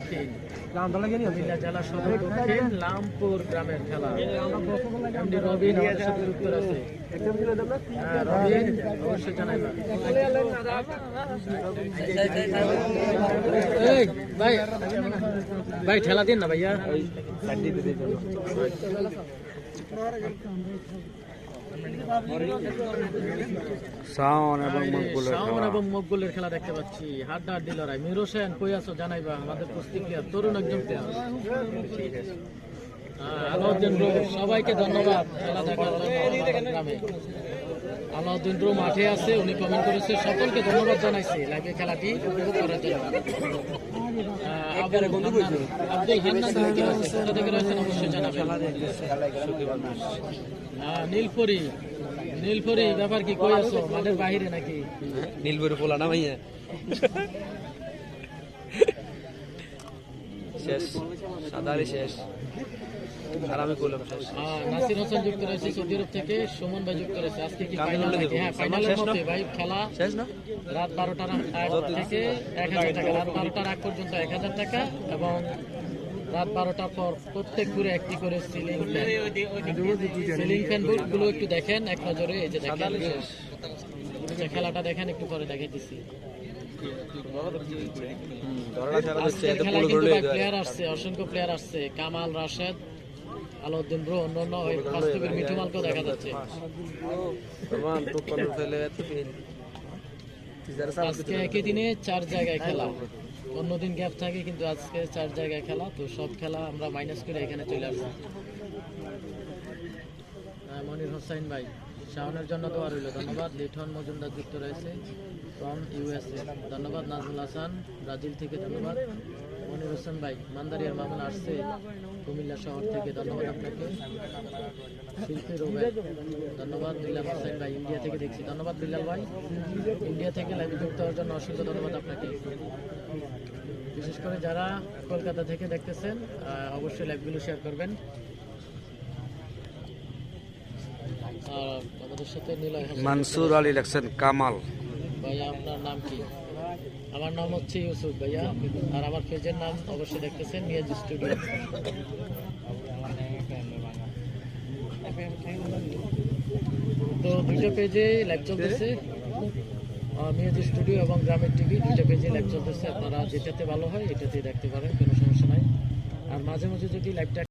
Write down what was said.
কুমিল্লা জেলা সদর দক্ষিণ লামপুর গ্রামের খেলা। এমডি রবিন আমাদের সাথে যুক্ত আছে। রবিন অবশ্যই জানাইবেন। ভাই ভাই ঠেলা দিন না ভাইয়া। শাওন এবং মকবুলের খেলা দেখতে পাচ্ছি। হাড্ডাহাড্ডি লড়াই। মির হোসেন কই আছো জানাইবা। আমাদের কুস্তি প্লেয়ার, তরুণ একজন প্লেয়ার। আলাউদ্দিন ব্রো, সবাইকে ধন্যবাদ খেলা দেখার জন্য। গ্রামে আলাউদ্দিন ব্রো মাঠে আছে, উনি কমেন্ট করেছে। সকলকে ধন্যবাদ জানাইছি লাইভে খেলাটি উপভোগ করার জন্য। আব্দুল হান্নান কোথা থেকে রয়েছেন অবশ্যই জানাবেন। নীলপরি ব্যাপার কি, কই আছো? মাঠের বাহিরে নাকি? নীলপরি পোলা না ভাইয়া, শেষ সাদারি শেষ। আর আমি কইলাম শেষ। নাসির হোসেন যুক্ত রয়েছে সৌদি আরব থেকে। সুমন ভাই যুক্ত রয়েছে। আজকে কি ফাইনাল নাকি? হ্যাঁ, ফাইনালের মধ্যে ভাই খেলা শেষ না? রাত 12টার থেকে 1000 টাকা। রাত 12টার আগ পর্যন্ত 1000 টাকা এবং রাত 12টার পর প্রত্যেক ঘুরে একটি করে সিলিং ফ্যান গুলো একটু দেখেন এক নজরে। এই যে দেখেন খেলাটা দেখেন, একটু পরে দেখাইতেছি। প্লেয়ার আসছে, অসংখ্য প্লেয়ার আসছে। কামাল, রাশেদ, আলাউদ্দিন ব্রো, অন্যান্য বাস্তবের মিঠু মালকেও দেখা যাচ্ছে। আজকে একই দিনে 4 জায়গায় খেলা। অন্যদিন গ্যাপ থাকে, কিন্তু আজকে 4 জায়গায় খেলা। তো সব খেলা আমরা মাইনাস করে এখানে চলে আসছি। মনির হোসেন ভাই, শাওনের জন্য দোয়া রইল। ধন্যবাদ। লিঠন মজুমদার যুক্ত রয়েছে ফ্রম ইউএসএ। ধন্যবাদ। নাজমুল হাসান ব্রাজিল থেকে ধন্যবাদ। মনির হোসেন ভাই, মান্দারিয়ার মামুন আসছে কুমিল্লা শহর থেকে। ধন্যবাদ আপনাকে। শিল্পী রোবেল, ধন্যবাদ। বিলাল হোসেন ভাই, ইন্ডিয়া থেকে দেখছি। ধন্যবাদ বিলাল ভাই, ইন্ডিয়া থেকে লাইভে যুক্ত হওয়ার জন্য অসংখ্য ধন্যবাদ আপনাকে। বিশেষ করে যারা কলকাতা থেকে দেখতেছেন অবশ্যই লাইভগুলো শেয়ার করবেন। আমাদের সাথে মানসুর আলী লেখছেন কামাল। ভাইয়া আপনার নাম কি? আমার নাম হচ্ছে ইউসুফ ভাইয়া। আর আমার পেজের নাম অবশ্যই দেখতেছেন মিয়াজ স্টুডিও। তো দুটো পেজে লাইভ চলতেছে, মিয়াজ স্টুডিও এবং গ্রামের টিভি। দুটো পেজে লাইভ চলতেছে। আপনারা যেটাতে ভালো হয় এটাতে দেখতে পারেন, কোনো সমস্যা নাই। আর মাঝে মাঝে যদি লাইভটা